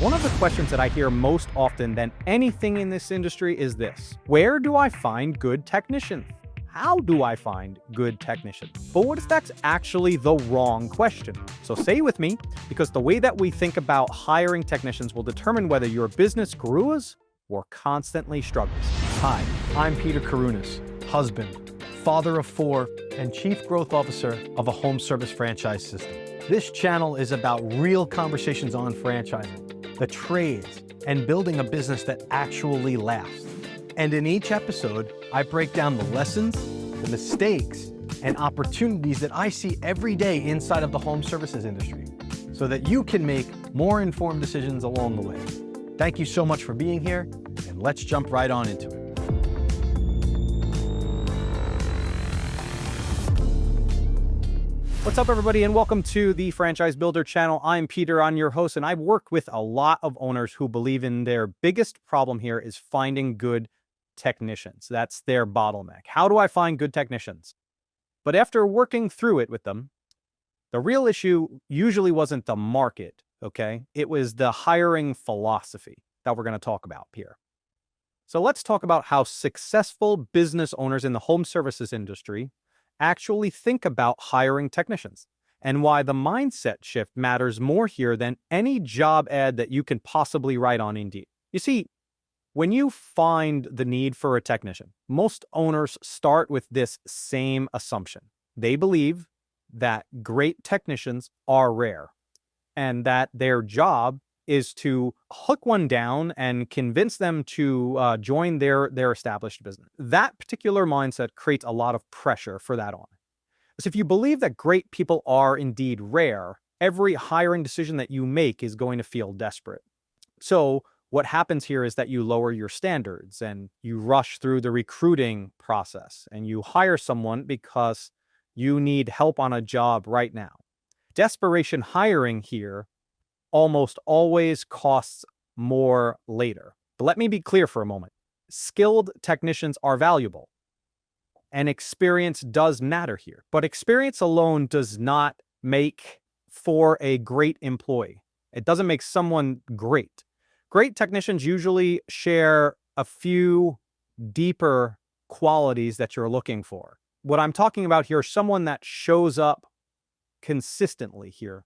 One of the questions that I hear most often than anything in this industry is this: where do I find good technicians? How do I find good technicians? But what if that's actually the wrong question? So stay with me, because the way that we think about hiring technicians will determine whether your business grows or constantly struggles. Hi, I'm Peter Karunas, husband, father of 4, and Chief Growth Officer of a home service franchise system. This channel is about real conversations on franchising, the trades, and building a business that actually lasts. And in each episode, I break down the lessons, the mistakes, and opportunities that I see every day inside of the home services industry, so that you can make more informed decisions along the way. Thank you so much for being here, and let's jump right on into it. What's up, everybody, and welcome to the Franchise Builder channel. I'm Peter, I'm your host, and I've worked with a lot of owners who believe in their biggest problem here is finding good technicians. That's their bottleneck. How do I find good technicians? But after working through it with them, the real issue usually wasn't the market, okay? It was the hiring philosophy that we're going to talk about here. So let's talk about how successful business owners in the home services industry actually think about hiring technicians, and why the mindset shift matters more here than any job ad that you can possibly write on Indeed. You see, when you find the need for a technician, most owners start with this same assumption. They believe that great technicians are rare, and that their job is to hook one down and convince them to join their established business. That particular mindset creates a lot of pressure for that owner. So if you believe that great people are indeed rare, every hiring decision that you make is going to feel desperate. So what happens here is that you lower your standards and you rush through the recruiting process and you hire someone because you need help on a job right now. Desperation hiring here almost always costs more later. But let me be clear for a moment. Skilled technicians are valuable, and experience does matter here. But experience alone does not make for a great employee. It doesn't make someone great. Great technicians usually share a few deeper qualities that you're looking for. What I'm talking about here is someone that shows up consistently here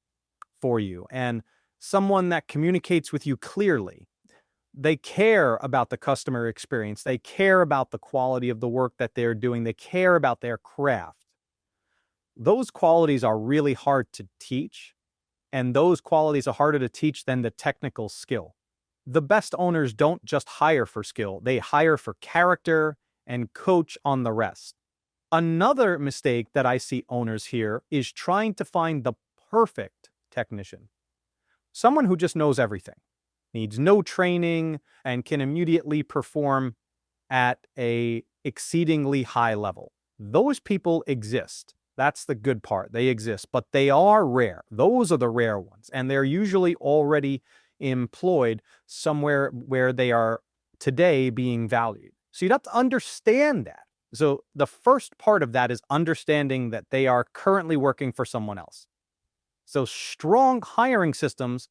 for you, and someone that communicates with you clearly. They care about the customer experience. They care about the quality of the work that they're doing. They care about their craft. Those qualities are really hard to teach, and those qualities are harder to teach than the technical skill. The best owners don't just hire for skill. They hire for character and coach on the rest. Another mistake that I see owners here is trying to find the perfect technician. Someone who just knows everything, needs no training, and can immediately perform at an exceedingly high level. Those people exist. That's the good part. They exist, but they are rare. Those are the rare ones, and they're usually already employed somewhere where they are today being valued. So you'd have to understand that. So the first part of that is understanding that they are currently working for someone else. So strong hiring systems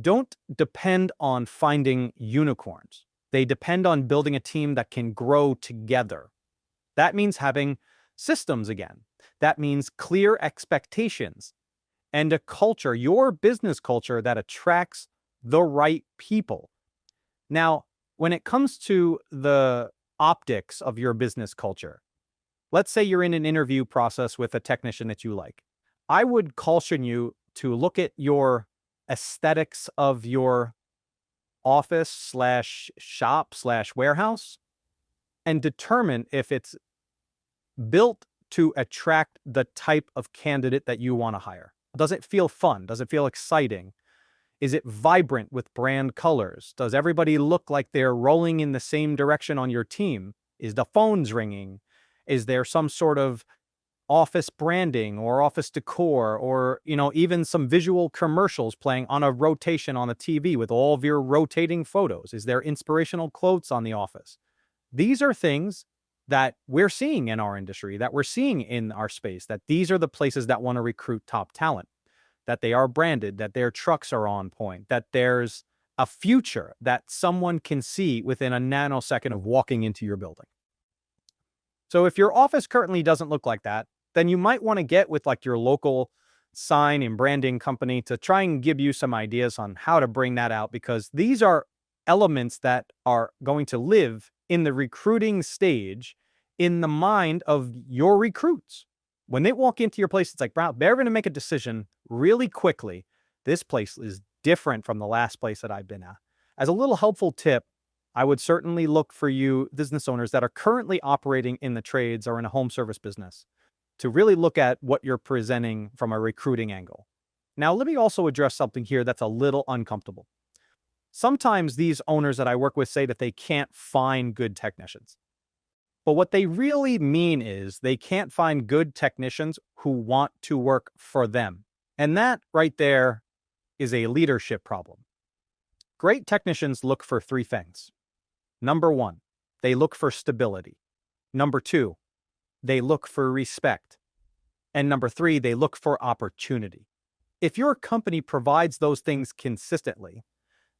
don't depend on finding unicorns. They depend on building a team that can grow together. That means having systems again. That means clear expectations and a culture, your business culture, that attracts the right people. Now, when it comes to the optics of your business culture, let's say you're in an interview process with a technician that you like. I would caution you to look at your aesthetics of your office/shop/warehouse and determine if it's built to attract the type of candidate that you want to hire. Does it feel fun? Does it feel exciting? Is it vibrant with brand colors? Does everybody look like they're rolling in the same direction on your team? Is the phones ringing? Is there some sort of office branding or office decor, or even some visual commercials playing on a rotation on the TV with all of your rotating photos? Is there inspirational quotes on the office? These are things that we're seeing in our industry, that we're seeing in our space, that these are the places that want to recruit top talent. that they are branded, that their trucks are on point, that there's a future that someone can see within a nanosecond of walking into your building. So if your office currently doesn't look like that, then you might want to get with like your local sign and branding company to try and give you some ideas on how to bring that out, because these are elements that are going to live in the recruiting stage in the mind of your recruits. When they walk into your place, it's like, wow, they're going to make a decision really quickly. This place is different from the last place that I've been at. As a little helpful tip, I would certainly look for you business owners that are currently operating in the trades or in a home service business to really look at what you're presenting from a recruiting angle. Now, let me also address something here that's a little uncomfortable. Sometimes these owners that I work with say that they can't find good technicians. But what they really mean is they can't find good technicians who want to work for them. And that right there is a leadership problem. Great technicians look for three things. Number one, they look for stability. Number two, they look for respect. And number three, they look for opportunity. If your company provides those things consistently,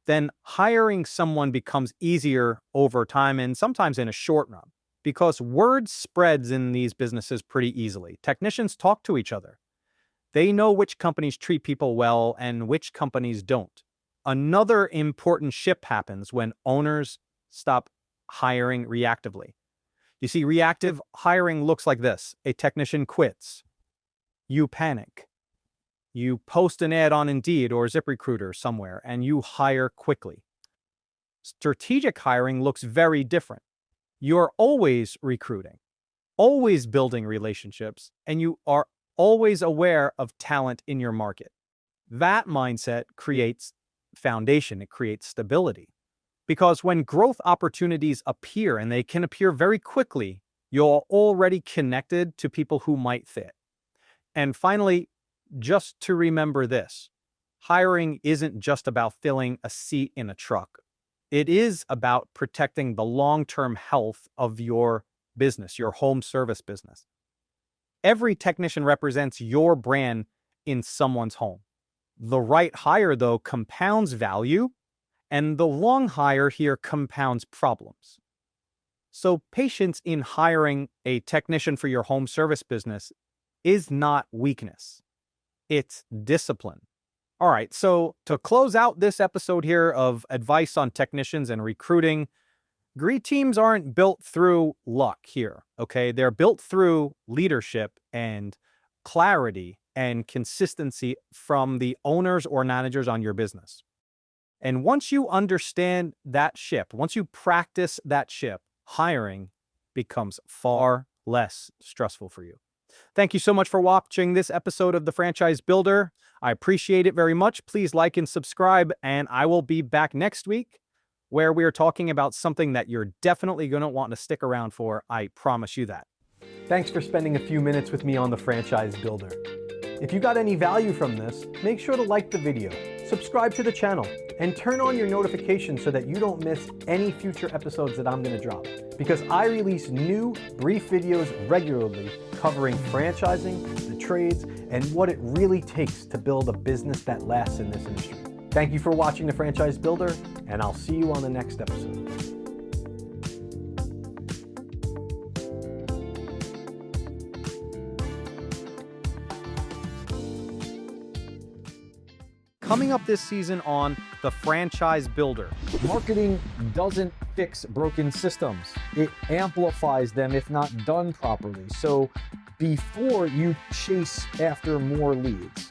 then hiring someone becomes easier over time and sometimes in a short run, because word spreads in these businesses pretty easily. Technicians talk to each other. They know which companies treat people well and which companies don't. Another important shift happens when owners stop hiring reactively. You see, reactive hiring looks like this. A technician quits. You panic. You post an ad on Indeed or ZipRecruiter somewhere, and you hire quickly. Strategic hiring looks very different. You're always recruiting, always building relationships, and you are always aware of talent in your market. That mindset creates foundation. It creates stability. Because when growth opportunities appear, and they can appear very quickly, you're already connected to people who might fit. And finally, just to remember this, hiring isn't just about filling a seat in a truck. It is about protecting the long-term health of your business, your home service business. Every technician represents your brand in someone's home. The right hire, though, compounds value, and the wrong hire here compounds problems. So patience in hiring a technician for your home service business is not weakness. It's discipline. All right, so to close out this episode here of advice on technicians and recruiting, great teams aren't built through luck here, okay? They're built through leadership and clarity and consistency from the owners or managers on your business. And once you understand that ship, once you practice that ship, hiring becomes far less stressful for you. Thank you so much for watching this episode of The Franchise Builder. I appreciate it very much. Please like and subscribe, and I will be back next week where we are talking about something that you're definitely going to want to stick around for. I promise you that. Thanks for spending a few minutes with me on The Franchise Builder. If you got any value from this, make sure to like the video, subscribe to the channel, and turn on your notifications so that you don't miss any future episodes that I'm going to drop. Because I release new, brief videos regularly covering franchising, the trades, and what it really takes to build a business that lasts in this industry. Thank you for watching The Franchise Builder, and I'll see you on the next episode. Coming up this season on The Franchise Builder. Marketing doesn't fix broken systems. It amplifies them if not done properly. So before you chase after more leads,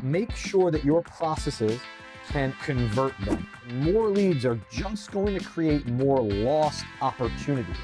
make sure that your processes can convert them. More leads are just going to create more lost opportunities.